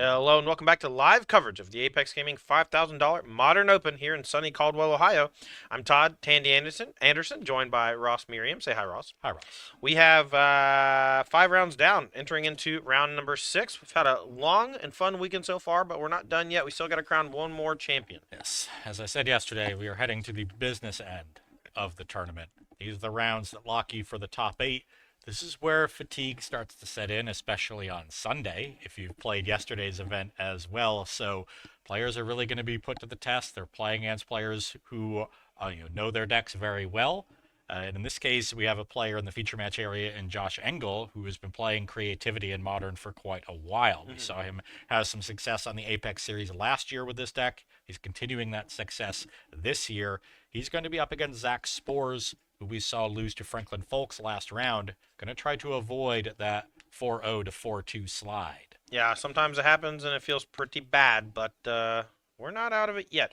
Hello and welcome back to live coverage of the Apex Gaming $5,000 Modern Open here in sunny Caldwell, Ohio. I'm Todd Tandy Anderson, joined by Ross Merriam. Say hi, Ross. Hi, Ross. We have 5 rounds down, entering into round number 6. We've had a long and fun weekend so far, but we're not done yet. We still got to crown one more champion. Yes, as I said yesterday, we are heading to the business end of the tournament. These are the rounds that lock you for the top 8. This is where fatigue starts to set in, especially on Sunday, if you've played yesterday's event as well. So players are really going to be put to the test. They're playing against players who know their decks very well. And in this case, we have a player in the feature match area in Josh Engel, who has been playing creativity in Modern for quite a while. We saw him have some success on the Apex series last year with this deck. He's continuing that success this year. He's going to be up against Zach Spores, who we saw lose to Franklin Folks last round. Going to try to avoid that 4-0 to 4-2 slide. Yeah, sometimes it happens and it feels pretty bad, but we're not out of it yet.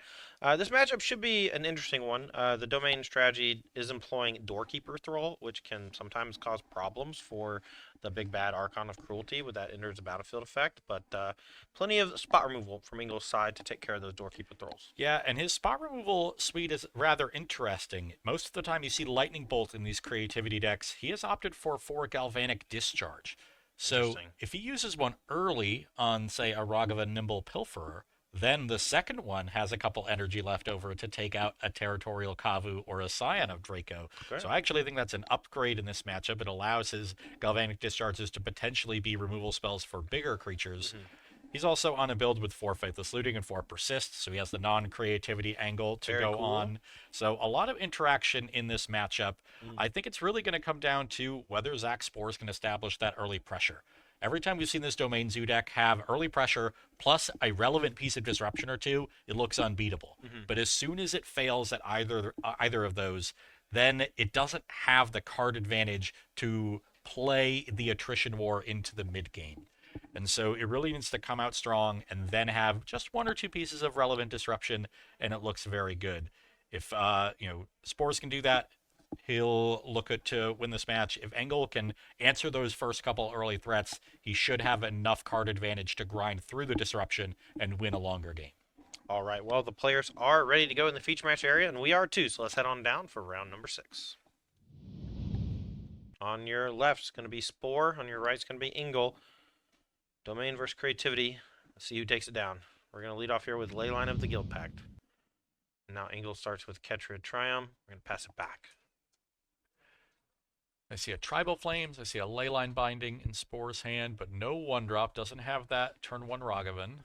This matchup should be an interesting one. The domain strategy is employing Doorkeeper Thrall, which can sometimes cause problems for the big bad Archon of Cruelty with that enters the battlefield effect, but plenty of spot removal from Engel's side to take care of those Doorkeeper Thralls. Yeah, and his spot removal suite is rather interesting. Most of the time you see Lightning Bolt in these creativity decks. He has opted for 4 Galvanic Discharge. So if he uses one early on, say, a Raghavan Nimble Pilferer, then the second one has a couple energy left over to take out a Territorial Kavu or a Scion of Draco. Okay. So I actually think that's an upgrade in this matchup. It allows his Galvanic Discharges to potentially be removal spells for bigger creatures. He's also on a build with 4 Faithless Looting and 4 Persist, so he has the non-creativity angle to go on. So a lot of interaction in this matchup. I think it's really going to come down to whether Zach Spores can establish that early pressure. Every time we've seen this Domain Zoo deck have early pressure plus a relevant piece of disruption or two, it looks unbeatable. But as soon as it fails at either of those, then it doesn't have the card advantage to play the attrition war into the mid game. And so it really needs to come out strong and then have just 1 or 2 pieces of relevant disruption, and it looks very good. If Spores can do that, he'll look to win this match. If Engel can answer those first couple early threats, he should have enough card advantage to grind through the disruption and win a longer game. All right, well, the players are ready to go in the feature match area, and we are too, so let's head on down for round number 6. On your left is going to be Spore, on your right is going to be Engel. Domain versus creativity. Let's see who takes it down. We're going to lead off here with Leyline of the Guild Pact. Now Engel starts with Ketria Triumph. We're going to pass it back. I see a Tribal Flames, I see a Leyline Binding in Spore's hand, but no 1-drop, doesn't have that turn 1 Ragavan.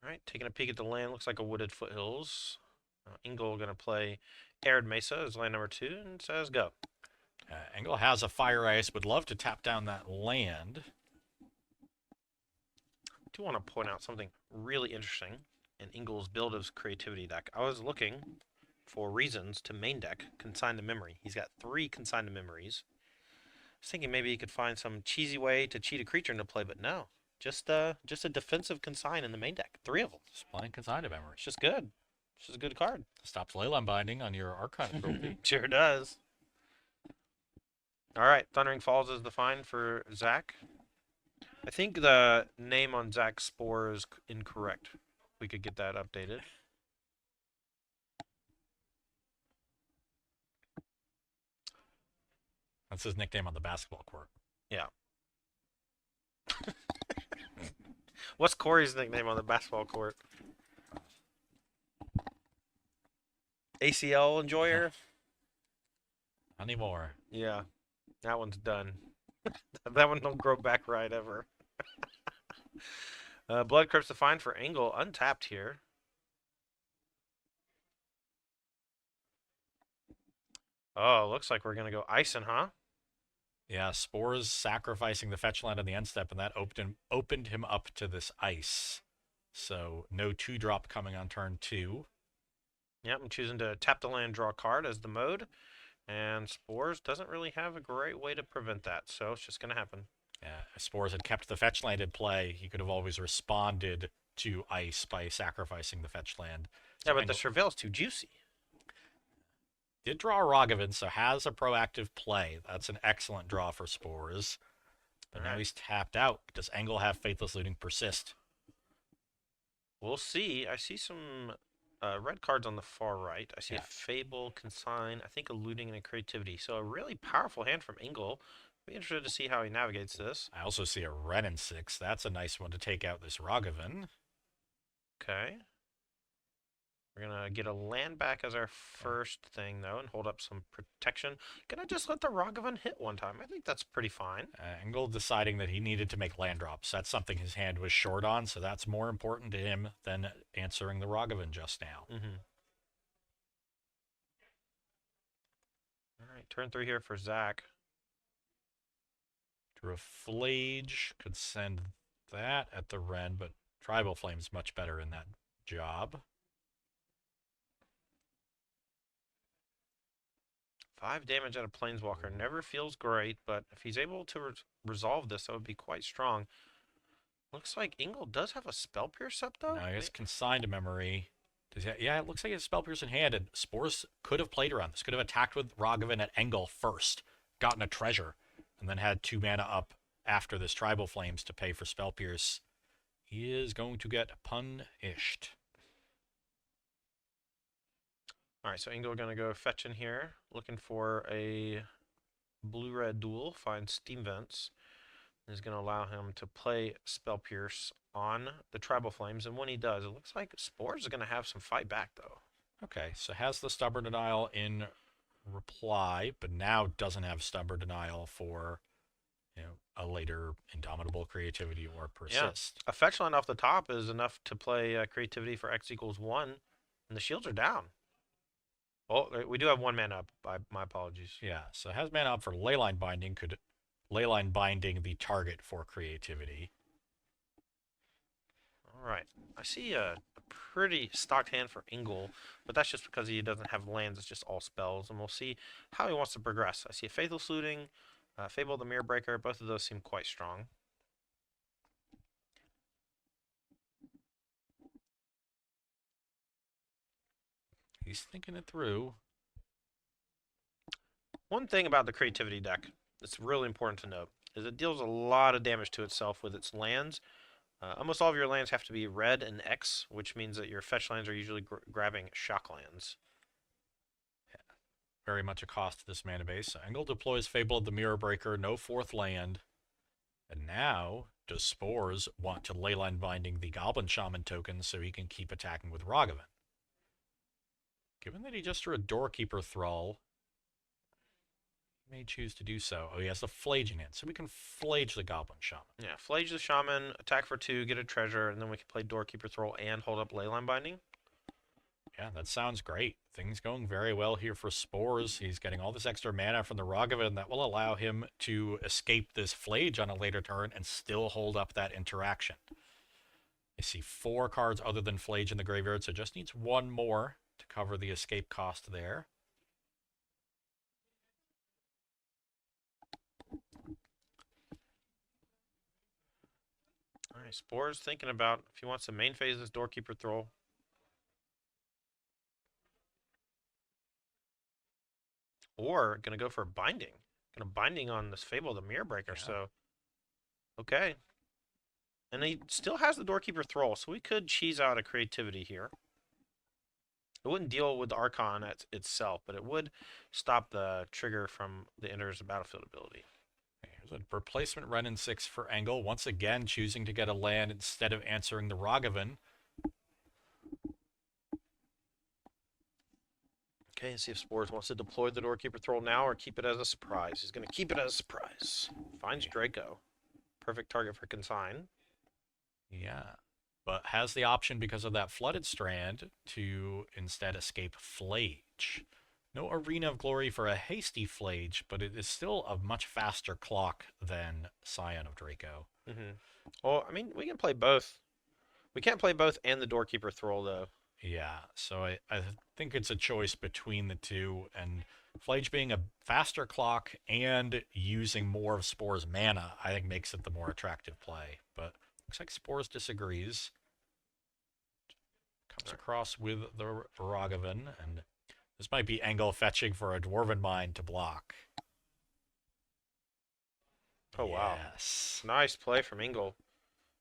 Alright, taking a peek at the land, looks like a Wooded Foothills. Engel going to play Arid Mesa as land number 2 and says go. Engel has a Fire Ice, would love to tap down that land. I do want to point out something really interesting in Engel's build of his creativity deck. I was looking for reasons to main deck Consign to Memory. He's got 3 Consign to Memories. I was thinking maybe he could find some cheesy way to cheat a creature into play, but no. Just a defensive Consign in the main deck. 3 of them. Just playing Consign to Memory. It's just good. It's just a good card. Stops Leyline Binding on your Archon of Cruelty. Sure does. All right, Thundering Falls is the find for Zach. I think the name on Zach's Spore is incorrect. We could get that updated. That's his nickname on the basketball court. Yeah. What's Corey's nickname on the basketball court? ACL enjoyer? Not anymore. Yeah. That one's done. That one don't grow back right ever. Blood Crypt's the find for Engel, untapped here. Oh, looks like we're going to go Ison, huh? Yeah, Spores sacrificing the fetch land on the end step, and that opened him up to this ice. So no 2-drop coming on turn 2. Yep, I'm choosing to tap the land, draw a card as the mode. And Spores doesn't really have a great way to prevent that, so it's just going to happen. Yeah, if Spores had kept the fetch land in play, he could have always responded to ice by sacrificing the fetch land. So yeah, but the Surveil's too juicy. Did draw a Ragavan, so has a proactive play. That's an excellent draw for Spores. But now he's tapped out. Does Engel have Faithless Looting persist? We'll see. I see some red cards on the far right. I see a Fable, Consign, I think a Looting and a Creativity. So a really powerful hand from Engel. Be interested to see how he navigates this. I also see a Ren in 6. That's a nice one to take out this Rogovan. Okay. We're going to get a land back as our first thing, though, and hold up some protection. Gonna just let the Rogovan hit one time. I think that's pretty fine. Engel deciding that he needed to make land drops. That's something his hand was short on, so that's more important to him than answering the Rogovan just now. All right, turn 3 here for Zach. Drew a Flage, could send that at the Ren, but Tribal Flame's much better in that job. 5 damage out of Planeswalker never feels great, but if he's able to resolve this, that would be quite strong. Looks like Engel does have a Spell Pierce up, though. No, he has Consigned Memory. Yeah, it looks like he has Spell Pierce in hand, and Spores could have played around this. Could have attacked with Rogovan at Engel first, gotten a treasure, and then had 2 mana up after this Tribal Flames to pay for Spell Pierce. He is going to get punished. All right, so Engel going to go fetch in here, looking for a blue-red duel, find Steam Vents. Is going to allow him to play Spell Pierce on the Tribal Flames, and when he does, it looks like Spores is going to have some fight back, though. Okay, so has the Stubborn Denial in reply, but now doesn't have Stubborn Denial for, a later Indomitable Creativity or Persist. Yeah. A fetch line off the top is enough to play Creativity for X equals 1, and the shields are down. Oh, we do have 1 mana up. My apologies. Yeah, so has mana up for Leyline Binding. Could Leyline Binding the target for Creativity? All right. I see a pretty stocked hand for Engel, but that's just because he doesn't have lands. It's just all spells, and we'll see how he wants to progress. I see a Faithless Looting, Fable the Mirror Breaker. Both of those seem quite strong. He's thinking it through. One thing about the Creativity deck that's really important to note is it deals a lot of damage to itself with its lands. Almost all of your lands have to be red and X, which means that your fetch lands are usually grabbing shock lands. Yeah. Very much a cost to this mana base. So Engel deploys Fable of the Mirror Breaker, no 4th land. And now, does Spores want to Leyline Binding the Goblin Shaman token so he can keep attacking with Rogovan? Given that he just drew a Doorkeeper Thrall, he may choose to do so. Oh, he has the Flage in hand, so we can Flage the Goblin Shaman. Yeah, Flage the Shaman, attack for 2, get a treasure, and then we can play Doorkeeper Thrall and hold up Leyline Binding. Yeah, that sounds great. Things going very well here for Spores. He's getting all this extra mana from the Rogovan that will allow him to escape this Flage on a later turn and still hold up that interaction. I see 4 cards other than Flage in the graveyard, so just needs 1 more to cover the escape cost there. All right, Spores thinking about if he wants to main phase this Doorkeeper Thrall. Or going to go for a Binding. Going to Binding on this Fable the Mirror Breaker, so... Okay. And he still has the Doorkeeper Thrall, so we could cheese out a Creativity here. It wouldn't deal with the Archon itself, but it would stop the trigger from the enters the battlefield ability. Here's a replacement Ren in 6 for Engel, once again choosing to get a land instead of answering the Rogovan. Okay, let's see if Spores wants to deploy the Doorkeeper Thrall now or keep it as a surprise. He's going to keep it as a surprise. Finds Draco. Perfect target for Consign. Yeah, but has the option because of that Flooded Strand to instead escape Flage. No Arena of Glory for a hasty Flage, but it is still a much faster clock than Scion of Draco. Well, I mean, we can play both. We can't play both and the Doorkeeper Thrall, though. Yeah, so I think it's a choice between the two, and Flage being a faster clock and using more of Spore's mana, I think makes it the more attractive play. But looks like Spores disagrees. Comes across with the Rogovan, and this might be Engel fetching for a Dwarven Mine to block. Oh, wow. Yes. Nice play from Engel.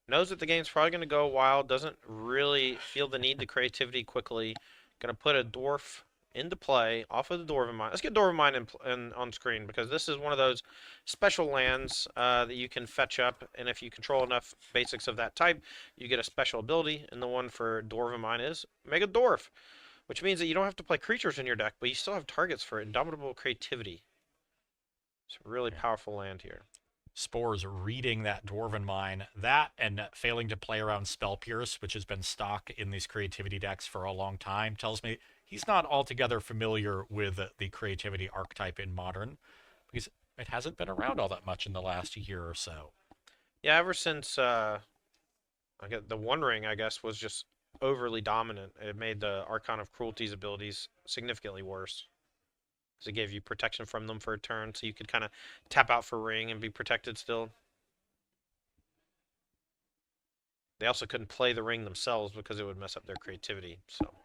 Knows that the game's probably going to go wild, doesn't really feel the need to creativity quickly. Going to put a dwarf into play off of the Dwarven Mine. Let's get Dwarven Mine on screen because this is one of those special lands that you can fetch up, and if you control enough basics of that type, you get a special ability, and the one for Dwarven Mine is Mega Dwarf, which means that you don't have to play creatures in your deck, but you still have targets for Indomitable Creativity. It's a really Yeah. powerful land here. Spores reading that Dwarven Mine, that and failing to play around Spell Pierce, which has been stock in these creativity decks for a long time, tells me he's not altogether familiar with the creativity archetype in Modern, because it hasn't been around all that much in the last year or so. Yeah, ever since I get the One Ring, I guess, was just overly dominant. It made the Archon of Cruelty's abilities significantly worse. Because it gave you protection from them for a turn, so you could kind of tap out for Ring and be protected still. They also couldn't play the Ring themselves because it would mess up their creativity, so.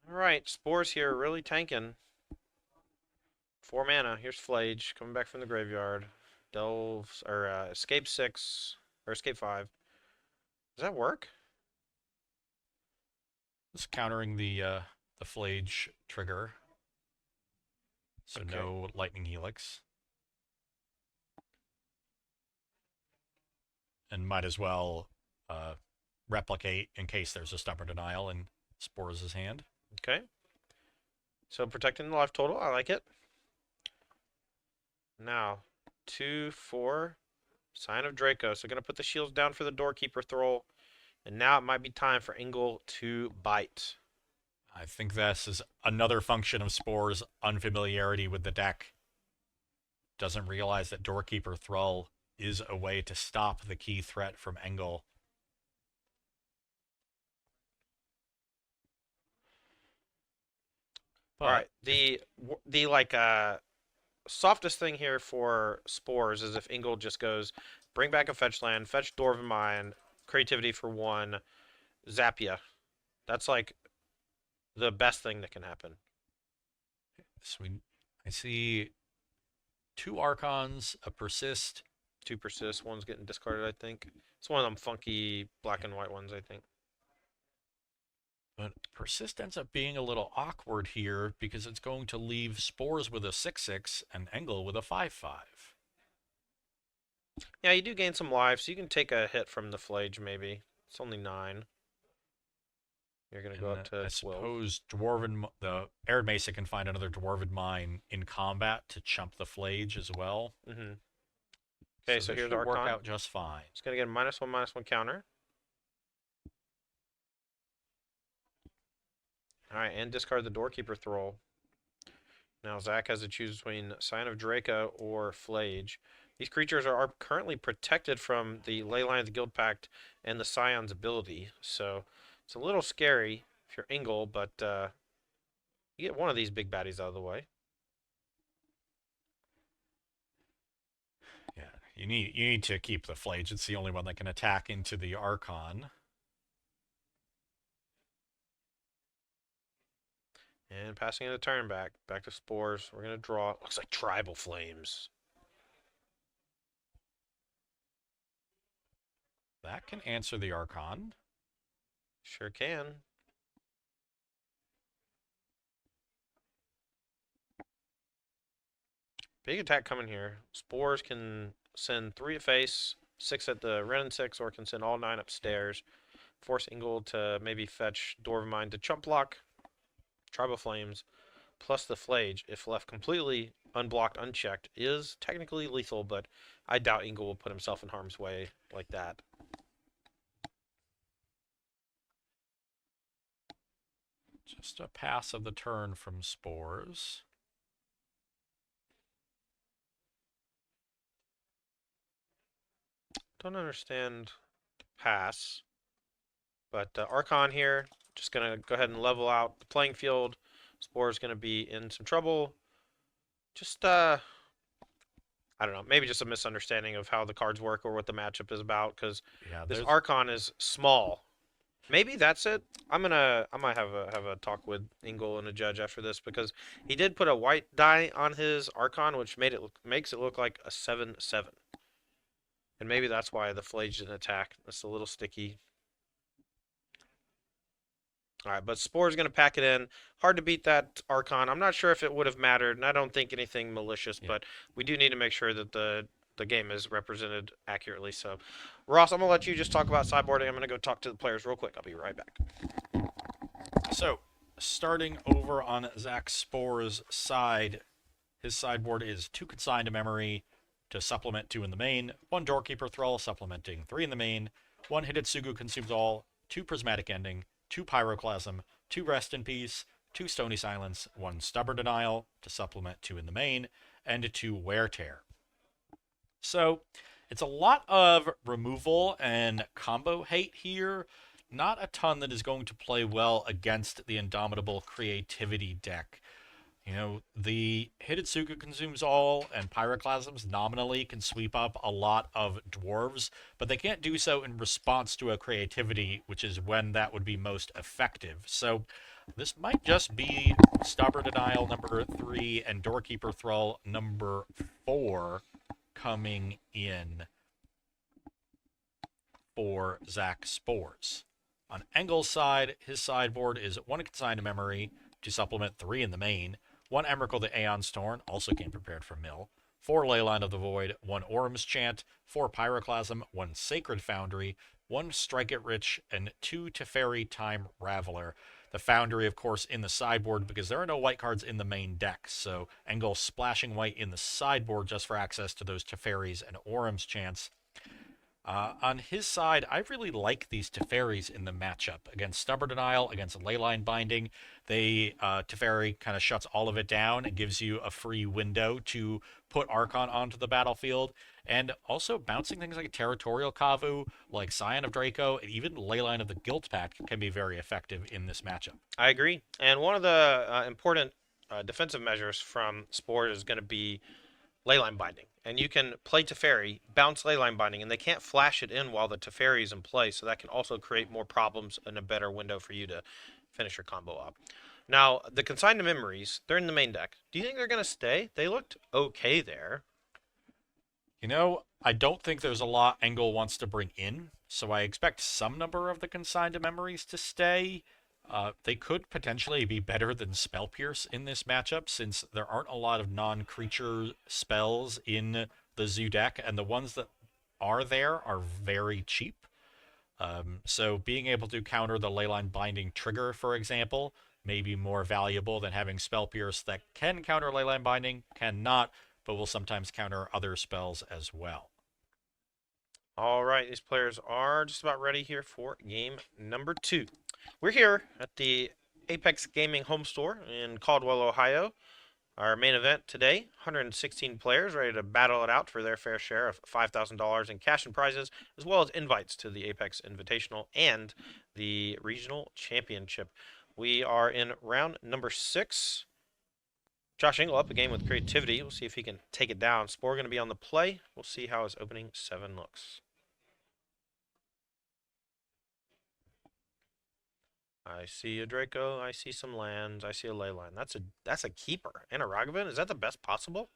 Alright, Spores here really tanking. 4 mana. Here's Flage coming back from the graveyard. Delves, or Escape 6, or Escape 5. Does that work? Just countering the Flage trigger, so Okay. no Lightning Helix. And might as well replicate in case there's a Stubborn Denial in Spores' hand. Okay. So protecting the life total, I like it. Now, 2/4, Sign of Draco. So gonna put the shields down for the Doorkeeper Thrall. And now it might be time for Engel to bite. I think this is another function of Spore's unfamiliarity with the deck. Doesn't realize that Doorkeeper Thrall is a way to stop the key threat from Engel. But All right, the like softest thing here for Spores is if Engel just goes, bring back a fetch land, fetch Dwarven Mine, creativity for 1, zap ya. That's like the best thing that can happen. so I see 2 Archons, a Persist. 2 persist, 1's getting discarded, I think. It's one of them funky black and white ones, I think. But Persist ends up being a little awkward here because it's going to leave Spores with a 6/6 and Engel with a 5/5. Yeah, you do gain some life, so you can take a hit from the Flage, maybe. It's only 9. You're going to go up to 12. I suppose the Arid Mesa can find another Dwarven Mine in combat to chump the Flage as well. Mm-hmm. Okay, so this here's should Archon. work out just fine. It's going to get a -1/-1 counter. Alright, and discard the Doorkeeper Thrall. Now Zach has to choose between Sign of Draco or Flage. These creatures are currently protected from the Leyline of the Guild Pact and the Scion's ability, so it's a little scary if you're Engel, but you get one of these big baddies out of the way. Yeah, you need to keep the Flage. It's the only one that can attack into the Archon. And passing in the turn back to Spores. We're going to draw. Looks like Tribal Flames. That can answer the Archon. Sure can. Big attack coming here. Spores can send 3 at face, 6 at the Ren and 6, or can send all 9 upstairs. Force Engel to maybe fetch Dwarven Mine to chump block. Tribal Flames, plus the Flage, if left completely unblocked, unchecked, is technically lethal, but I doubt Engel will put himself in harm's way like that. Just a pass of the turn from Spores. Don't understand pass, but Archon here, just going to go ahead and level out the playing field. Spore's going to be in some trouble. Just, I don't know, maybe just a misunderstanding of how the cards work or what the matchup is about, because this Archon is small. Maybe that's it. I might have a talk with Engel and a judge after this because he did put a white die on his Archon, which makes it look like a 7/7. And maybe that's why the Flage didn't attack. That's a little sticky. All right, but Spore's going to pack it in. Hard to beat that Archon. I'm not sure if it would have mattered, and I don't think anything malicious, Yeah. but we do need to make sure that the game is represented accurately. So, Ross, I'm going to let you just talk about sideboarding. I'm going to go talk to the players real quick. I'll be right back. So, starting over on Zach Spore's side, his sideboard is 2 consigned to memory to supplement 2 in the main, 1 Doorkeeper Thrall supplementing 3 in the main, 1 Hidetsugu Consumes All, 2 Prismatic Ending, 2 Pyroclasm, 2 Rest in Peace, 2 Stony Silence, 1 Stubborn Denial to supplement 2 in the main, and 2 Wear Tear. So it's a lot of removal and combo hate here. Not a ton that is going to play well against the Indomitable Creativity deck. You know, the Hidetsugu Consumes All and Pyroclasms nominally can sweep up a lot of dwarves, but they can't do so in response to a creativity, which is when that would be most effective. So this might just be Stubborn Denial number 3 and Doorkeeper Thrall number 4 coming in for Zach Spores. On Engel's side, his sideboard is 1 consigned to memory to supplement 3 in the main, 1 Emrakul the Aeon's Torn, also came prepared for mill, 4 Leyline of the Void, 1 Orm's Chant, 4 Pyroclasm, 1 Sacred Foundry, 1 Strike It Rich, and 2 Teferi Time Raveler. The Foundry, of course, in the sideboard because there are no white cards in the main deck, so Engel splashing white in the sideboard just for access to those Teferis and Orm's Chants. On his side, I really like these Teferis in the matchup against Stubborn Denial, against Leyline Binding. Teferi kind of shuts all of it down and gives you a free window to put Archon onto the battlefield. And also bouncing things like Territorial Kavu, like Scion of Draco, and even Leyline of the Guild Pact can be very effective in this matchup. I agree. And one of the important defensive measures from Spore is going to be Leyline Binding. And you can play Teferi, bounce Leyline Binding, and they can't flash it in while the Teferi is in play, so that can also create more problems and a better window for you to finish your combo up. Now, the Consigned to Memories, they're in the main deck. Do you think they're going to stay? They looked okay there. You know, I don't think there's a lot Engel wants to bring in, so I expect some number of the consigned to memories to stay. They could potentially be better than Spell Pierce in this matchup, since there aren't a lot of non-creature spells in the Zoo deck, and the ones that are there are very cheap. So being able to counter the Leyline Binding trigger, for example, may be more valuable than having Spell Pierce that can counter Leyline Binding, cannot, but will sometimes counter other spells as well. All right, these players are just about ready here for game number 2. We're here at the Apex Gaming home store in Caldwell, Ohio. Our main event today, 116 players ready to battle it out for their fair share of $5,000 in cash and prizes, as well as invites to the Apex Invitational and the Regional Championship. We are in round number 6. Josh Engel up a game with creativity. We'll see if he can take it down. Spore going to be on the play. We'll see how his opening 7 looks. I see a Draco. I see some lands. I see a Leyline. That's a keeper. And a Ragavan? Is that the best possible?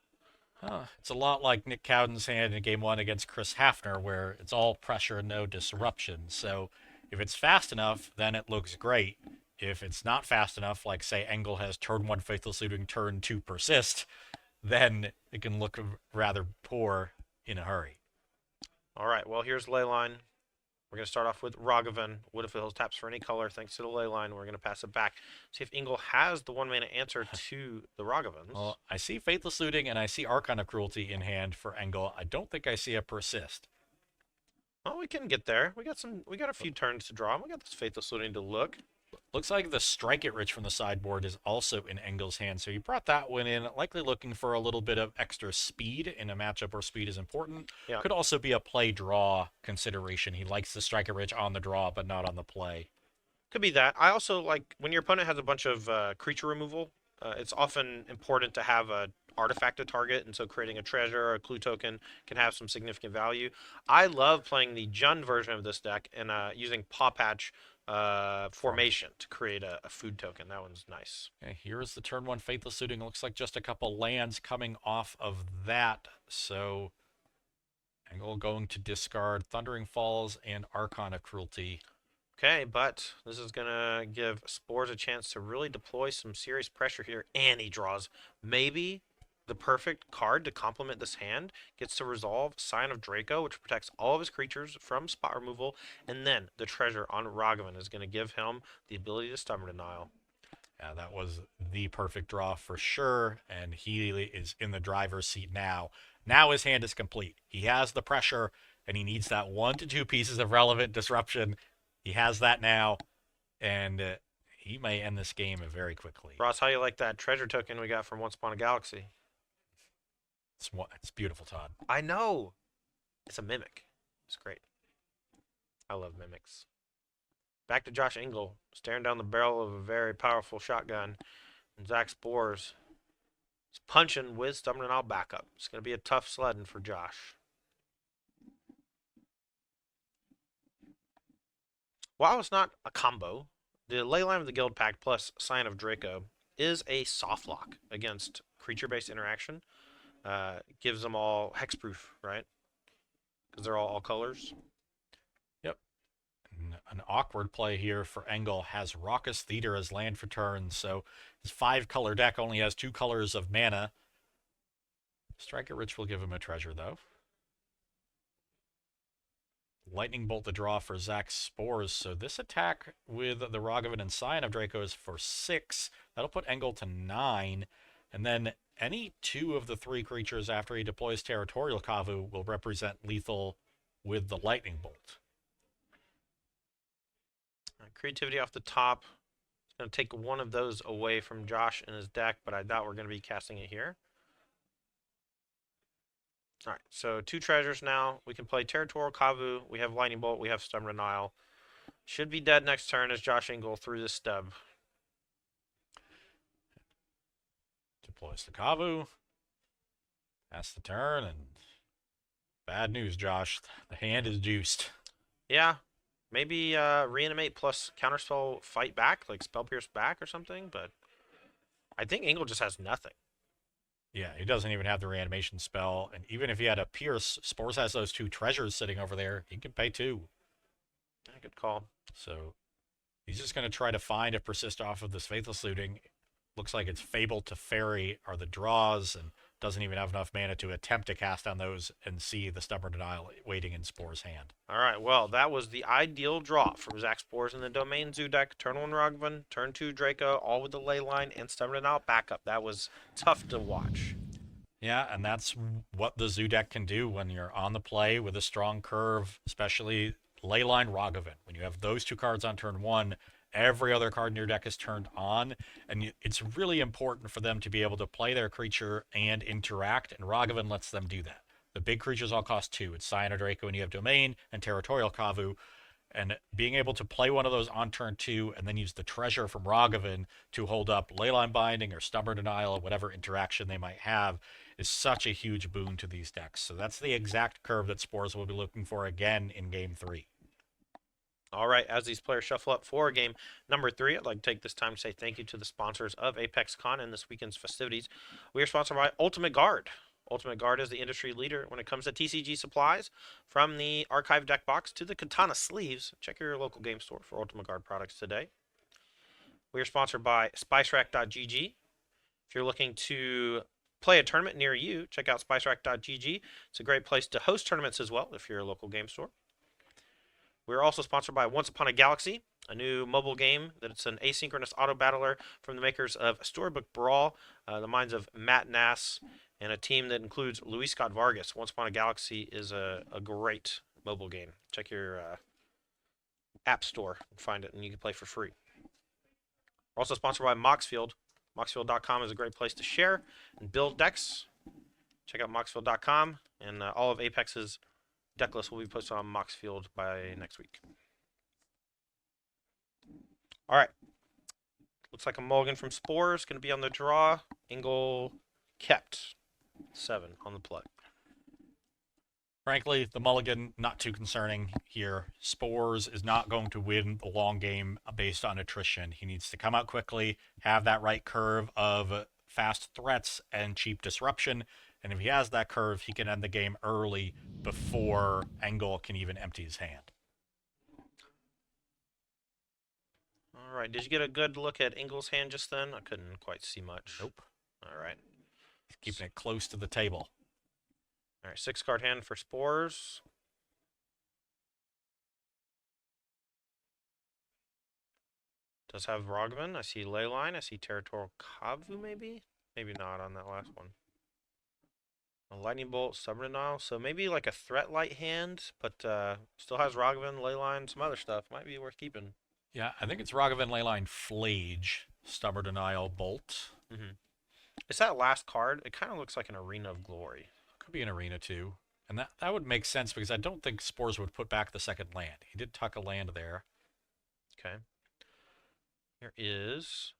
It's a lot like Nick Cowden's hand in Game 1 against Chris Hafner, where it's all pressure and no disruption. So if it's fast enough, then it looks great. If it's not fast enough, like say Engel has turn 1 Faithless Looting, turn 2 Persist, then it can look rather poor in a hurry. All right, well, here's Leyline. We're going to start off with Ragavan. Wood of the Hills taps for any color thanks to the Leyline. We're going to pass it back. See if Engel has the 1-mana answer to the Ragavans. Well, I see Faithless Looting and I see Archon of Cruelty in hand for Engel. I don't think I see a Persist. Oh, we can get there. We got a few turns to draw. We got this Faithless Looting to look. Looks like the Strike It Rich from the sideboard is also in Engel's hand, so he brought that one in, likely looking for a little bit of extra speed in a matchup where speed is important. Yeah. Could also be a play-draw consideration. He likes the Strike It Rich on the draw, but not on the play. Could be that. I also like when your opponent has a bunch of creature removal, it's often important to have a artifact to target, and so creating a treasure or a clue token can have some significant value. I love playing the Jund version of this deck and using Paw Patch formation to create a food token. That one's nice. Okay, here's the turn 1 Faithless Looting. Looks like just a couple lands coming off of that. So Engel going to discard Thundering Falls and Archon of Cruelty. Okay, but this is going to give Spores a chance to really deploy some serious pressure here, and he draws maybe the perfect card to complement this hand. Gets to resolve Sign of Draco, which protects all of his creatures from spot removal, and then the treasure on Ragavan is going to give him the ability to Stubborn Denial. Yeah, that was the perfect draw for sure, and he is in the driver's seat now. Now his hand is complete. He has the pressure, and he needs that 1 to 2 pieces of relevant disruption. He has that now, and he may end this game very quickly. Ross, how you like that treasure token we got from Once Upon a Galaxy? It's beautiful, Todd. I know. It's a mimic. It's great. I love mimics. Back to Josh Engel, staring down the barrel of a very powerful shotgun. And Zach Spores is punching with Stubborn Denial backup. It's going to be a tough sledding for Josh. While it's not a combo, the Leyline of the Guild Pact plus Sign of Draco is a soft lock against creature-based interaction. Gives them all hexproof, right? Because they're all colors. Yep. An awkward play here for Engel has Raucous Theater as land for turn, so his 5-color deck only has 2 colors of mana. Striker Rich will give him a treasure, though. Lightning Bolt the draw for Zach Spores, so this attack with the Ragavan and Scion of Draco is for 6. That'll put Engel to 9, and then any 2 of the 3 creatures after he deploys Territorial Kavu will represent lethal with the Lightning Bolt. Creativity off the top. It's going to take one of those away from Josh in his deck, but I doubt we're going to be casting it here. All right, so 2 treasures now. We can play Territorial Kavu. We have Lightning Bolt. We have Stubborn Denial. Should be dead next turn as Josh Engel through this stub. Deploys the Kavu. Pass the turn, and bad news, Josh. The hand is juiced. Yeah, maybe Reanimate plus Counterspell Fight back, like Spell Pierce back or something, but I think Engel just has nothing. Yeah, he doesn't even have the reanimation spell, and even if he had a Pierce, Spores has those 2 treasures sitting over there. He can pay 2. Yeah, good call. So he's just going to try to find a persist off of this Faithless Looting. Looks like it's Fable to Fairy are the draws, and doesn't even have enough mana to attempt to cast on those and see the Stubborn Denial waiting in Spore's hand. All right, well, that was the ideal draw from Zach Spores in the Domain Zoo deck. Turn 1 Ragavan, turn 2 Draco, all with the Leyline and Stubborn Denial backup. That was tough to watch. Yeah, and that's what the Zoo deck can do when you're on the play with a strong curve, especially Leyline Ragavan. When you have those 2 cards on turn 1, every other card in your deck is turned on, and it's really important for them to be able to play their creature and interact, and Ragavan lets them do that. The big creatures all cost 2. It's Scion of Draco when you have Domain, and Territorial Kavu, and being able to play one of those on turn 2 and then use the treasure from Ragavan to hold up Leyline Binding or Stubborn Denial or whatever interaction they might have is such a huge boon to these decks. So that's the exact curve that Spores will be looking for again in Game 3. All right, as these players shuffle up for game number 3, I'd like to take this time to say thank you to the sponsors of Apex Con and this weekend's festivities. We are sponsored by Ultimate Guard. Ultimate Guard is the industry leader when it comes to TCG supplies. From the Archive deck box to the Katana sleeves, check your local game store for Ultimate Guard products today. We are sponsored by SpiceRack.gg. If you're looking to play a tournament near you, check out SpiceRack.gg. It's a great place to host tournaments as well if you're a local game store. We're also sponsored by Once Upon a Galaxy, a new mobile game that's an asynchronous auto battler from the makers of Storybook Brawl, the minds of Matt Nass, and a team that includes Luis Scott Vargas. Once Upon a Galaxy is a great mobile game. Check your app store and find it, and you can play for free. We're also sponsored by Moxfield. Moxfield.com is a great place to share and build decks. Check out Moxfield.com, and all of Apex's deck list will be posted on Moxfield by next week. All right. Looks like a mulligan from Spores. Going to be on the draw. Engel kept 7 on the play. Frankly, the mulligan, not too concerning here. Spores is not going to win the long game based on attrition. He needs to come out quickly, have that right curve of fast threats and cheap disruption, and if he has that curve, he can end the game early before Engel can even empty his hand. All right. Did you get a good look at Engel's hand just then? I couldn't quite see much. Nope. All right. He's keeping it close to the table. All right. 6-card hand for Spores. Does have Rogvan. I see Leyline. I see Territorial Kavu, maybe? Maybe not on that last one. A Lightning Bolt, Stubborn Denial. So maybe like a threat light hand, but still has Rogvan, Leyline, some other stuff. Might be worth keeping. Yeah, I think it's Ragavan Leyline Flage, Stubborn Denial Bolt. Mm-hmm. It's that last card. It kind of looks like an Arena of Glory. Could be an Arena too. And that would make sense because I don't think Spores would put back the second land. He did tuck a land there. Okay. Here is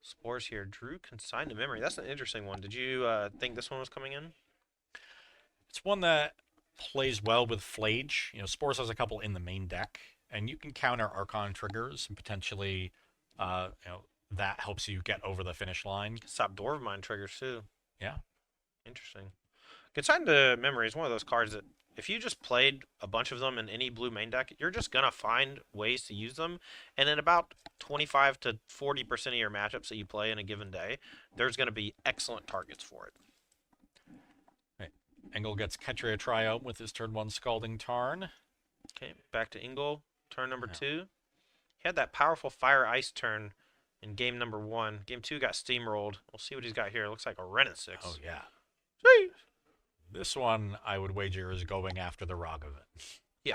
Spores here. Drew Consigned to Memory. That's an interesting one. Did you think this one was coming in? It's one that plays well with Flage. Spores has a couple in the main deck, and you can counter Archon triggers and potentially, that helps you get over the finish line. Stop Dwarven triggers too. Yeah. Interesting. Consigned to Memory is one of those cards that if you just played a bunch of them in any blue main deck, you're just going to find ways to use them. And in about 25 to 40% of your matchups that you play in a given day, there's going to be excellent targets for it. Right. Engel gets Ketria Triome with his turn 1 Scalding Tarn. Okay, back to Engel. Turn number 2. He had that powerful Fire Ice turn in game number 1. Game 2 got steamrolled. We'll see what he's got here. It looks like a Renin 6. Oh, yeah. Sweet. This one, I would wager, is going after the Ragavan. Yeah.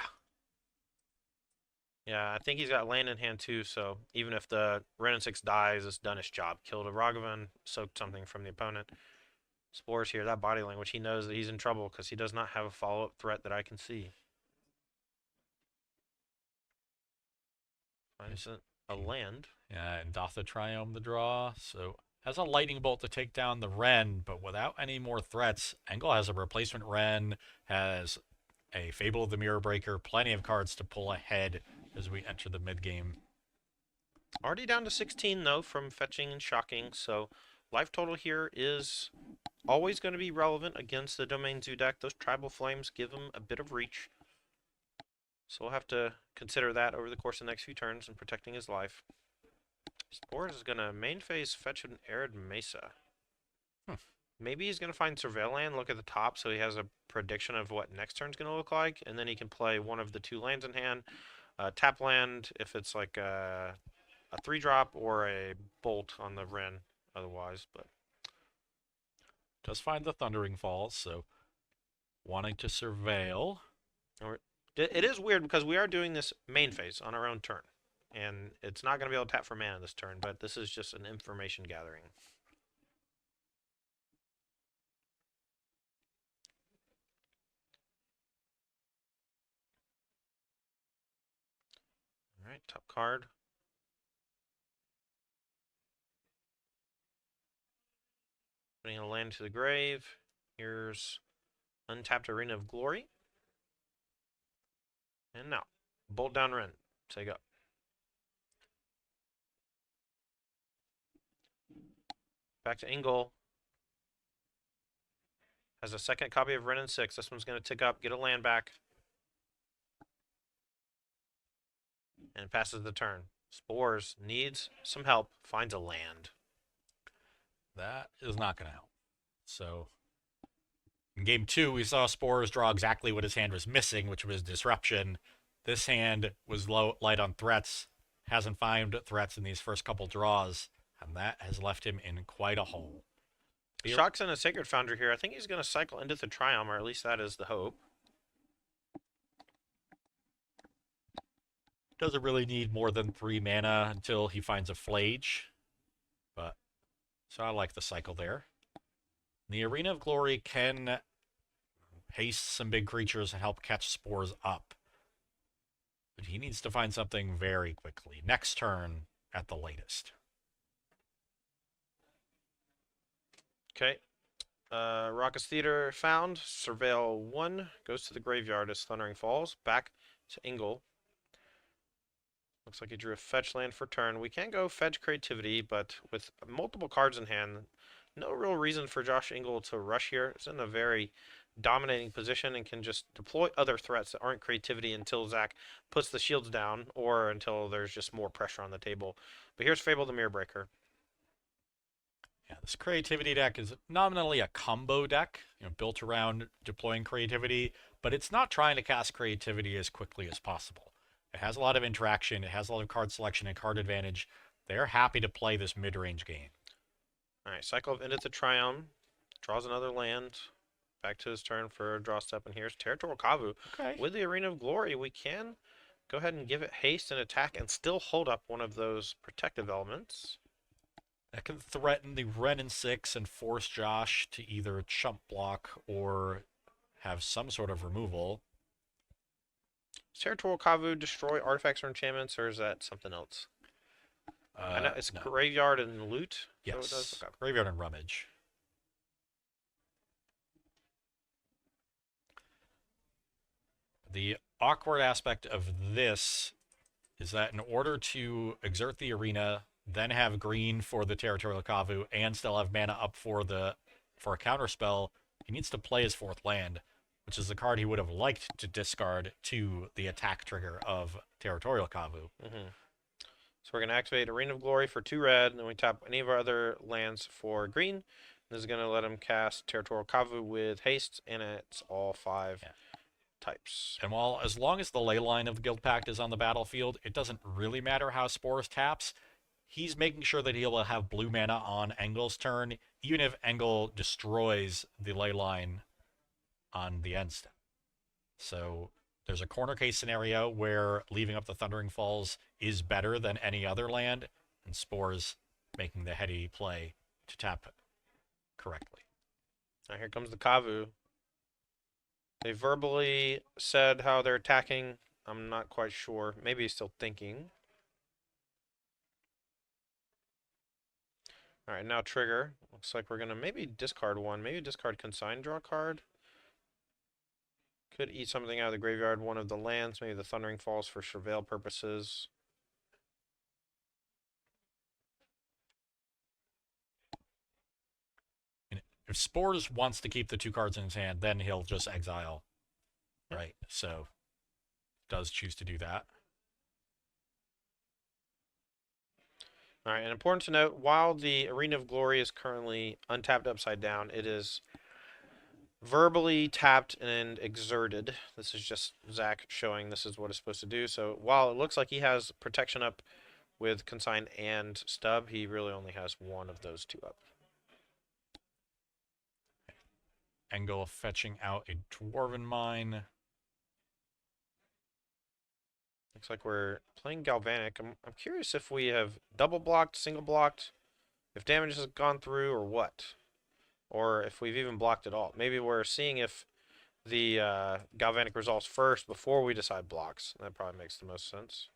Yeah, I think he's got land in hand too, so even if the Renin 6 dies, it's done its job. Killed a Ragavan, soaked something from the opponent. Spores here, that body language, he knows that he's in trouble because he does not have a follow-up threat that I can see. Finds a land. Yeah, and Dotha Triome the draw, so has a Lightning Bolt to take down the Wrenn, but without any more threats, Engel has a replacement Wrenn, has a Fable of the Mirror Breaker, plenty of cards to pull ahead as we enter the mid-game. Already down to 16, though, from fetching and shocking, so life total here is always going to be relevant against the Domain Zoo deck. Those Tribal Flames give him a bit of reach, so we'll have to consider that over the course of the next few turns in protecting his life. Spores is going to main phase fetch an Arid Mesa. Maybe he's going to find Surveil Land, look at the top, so he has a prediction of what next turn's going to look like, and then he can play one of the 2 lands in hand. Tap land if it's like a 3-drop or a bolt on the Wrenn otherwise, but does find the Thundering Falls, so wanting to surveil. It is weird because we are doing this main phase on our own turn. And it's not going to be able to tap for mana this turn, but this is just an information gathering. All right, top card. Putting a land to the grave. Here's Untapped Arena of Glory. And now, Bolt down Wrenn. Say go. Back to Engel. Has a second copy of Renin 6. This one's going to tick up, get a land back. And passes the turn. Spores needs some help, finds a land. That is not going to help. So, in game 2, we saw Spores draw exactly what his hand was missing, which was Disruption. This hand was light on threats, hasn't found threats in these first couple draws, and that has left him in quite a hole. Shock's in a Sacred Foundry here. I think he's going to cycle into the Triumph, or at least that is the hope. Doesn't really need more than 3 mana until he finds a Flage. So I like the cycle there. The Arena of Glory can haste some big creatures and help catch Spores up. But he needs to find something very quickly. Next turn at the latest. Okay, Raucous Theater found. Surveil 1 goes to the graveyard as Thundering falls. Back to Ingle. Looks like he drew a fetch land for turn. We can go fetch creativity, but with multiple cards in hand, no real reason for Josh Ingle to rush here. He's in a very dominating position and can just deploy other threats that aren't creativity until Zach puts the shields down or until there's just more pressure on the table. But here's Fable the Mirror Breaker. Yeah, this creativity deck is nominally a combo deck, built around deploying creativity, but it's not trying to cast creativity as quickly as possible. It has a lot of interaction, it has a lot of card selection and card advantage. They're happy to play this mid-range game. Alright, Cycle of Into Triumph. Draws another land. Back to his turn for a draw step, and here's Territorial Kavu. Okay. With the Arena of Glory, we can go ahead and give it haste and attack and still hold up one of those protective elements. That can threaten the Ren and 6 and force Josh to either chump block or have some sort of removal. Does Territorial Kavu destroy artifacts or enchantments, or is that something else? I know it's no. Graveyard and Loot. Yes, So it does? Okay. Graveyard and Rummage. The awkward aspect of this is that in order to exert the arena, then have green for the Territorial Kavu, and still have mana up for a counterspell, he needs to play his 4th land, which is the card he would have liked to discard to the attack trigger of Territorial Kavu. So we're going to activate Arena of Glory for 2 red, and then we tap any of our other lands for green. This is going to let him cast Territorial Kavu with haste, and it's all 5 types. And as long as the ley line of the Guild Pact is on the battlefield, it doesn't really matter how Spores taps. He's making sure that he'll have blue mana on Engle's turn, even if Engle destroys the ley line on the end step. So there's a corner case scenario where leaving up the Thundering Falls is better than any other land, and Spores making the heady play to tap it correctly. Now here comes the Kavu. They verbally said how they're attacking. I'm not quite sure. Maybe he's still thinking. Alright, now trigger. Looks like we're going to maybe discard one. Maybe discard Consign, draw a card. Could eat something out of the graveyard, one of the lands. Maybe the Thundering Falls for Surveil purposes. If Spores wants to keep the 2 cards in his hand, then he'll just exile. Right, so does choose to do that. Alright, and important to note, while the Arena of Glory is currently untapped upside down, it is verbally tapped and exerted. This is just Zach showing this is what it's supposed to do. So while it looks like he has protection up with Consign and Stub, he really only has one of those 2 up. Engle fetching out a Dwarven Mine. Looks like we're playing Galvanic. I'm curious if we have double blocked, single blocked, if damage has gone through or what. Or if we've even blocked it all. Maybe we're seeing if the Galvanic resolves first before we decide blocks. That probably makes the most sense.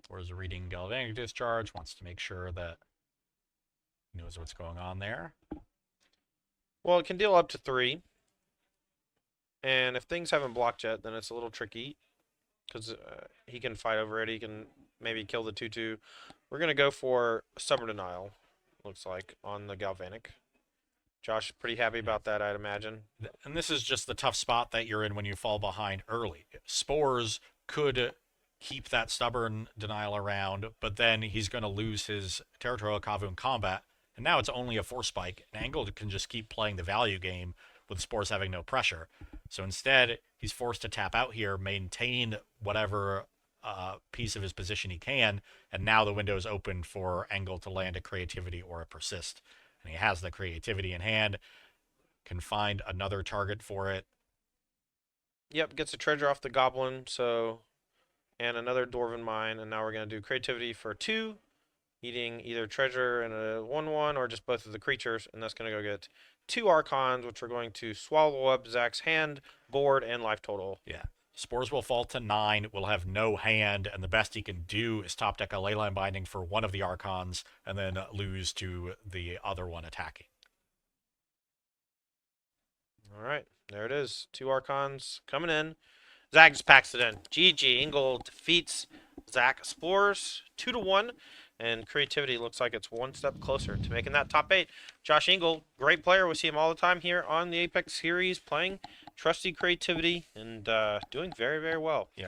Spores reading Galvanic Discharge, wants to make sure that he knows what's going on there. Well, it can deal up to 3. And if things haven't blocked yet, then it's a little tricky. Because he can fight over it. He can maybe kill the 2/2. We're going to go for Stubborn Denial, looks like, on the Galvanic. Josh is pretty happy about that, I'd imagine. And this is just the tough spot that you're in when you fall behind early. Spores could keep that Stubborn Denial around, but then he's going to lose his Territorial Kavu in combat. And now it's only a 4 spike. And Angle can just keep playing the value game with Spores having no pressure. So instead, he's forced to tap out here, maintain whatever piece of his position he can, and now the window is open for Angle to land a creativity or a persist. And he has the creativity in hand, can find another target for it. Yep, gets a treasure off the Goblin, so... And another Dwarven Mine, and now we're going to do creativity for 2. eating either treasure and a 1/1 or just both of the creatures, and that's going to go get 2 Archons, which are going to swallow up Zach's hand, board, and life total. Yeah. Spores will fall to 9, will have no hand, and the best he can do is top deck a Leyline Binding for one of the Archons, and then lose to the other one attacking. All right, there it is. 2 Archons coming in. Zach just packs it in. GG. Ingle defeats Zach Spores 2-1, and creativity looks like it's one step closer to making that top 8. Josh Ingle, great player. We see him all the time here on the Apex series, playing trusty creativity and doing very, very well. Yeah,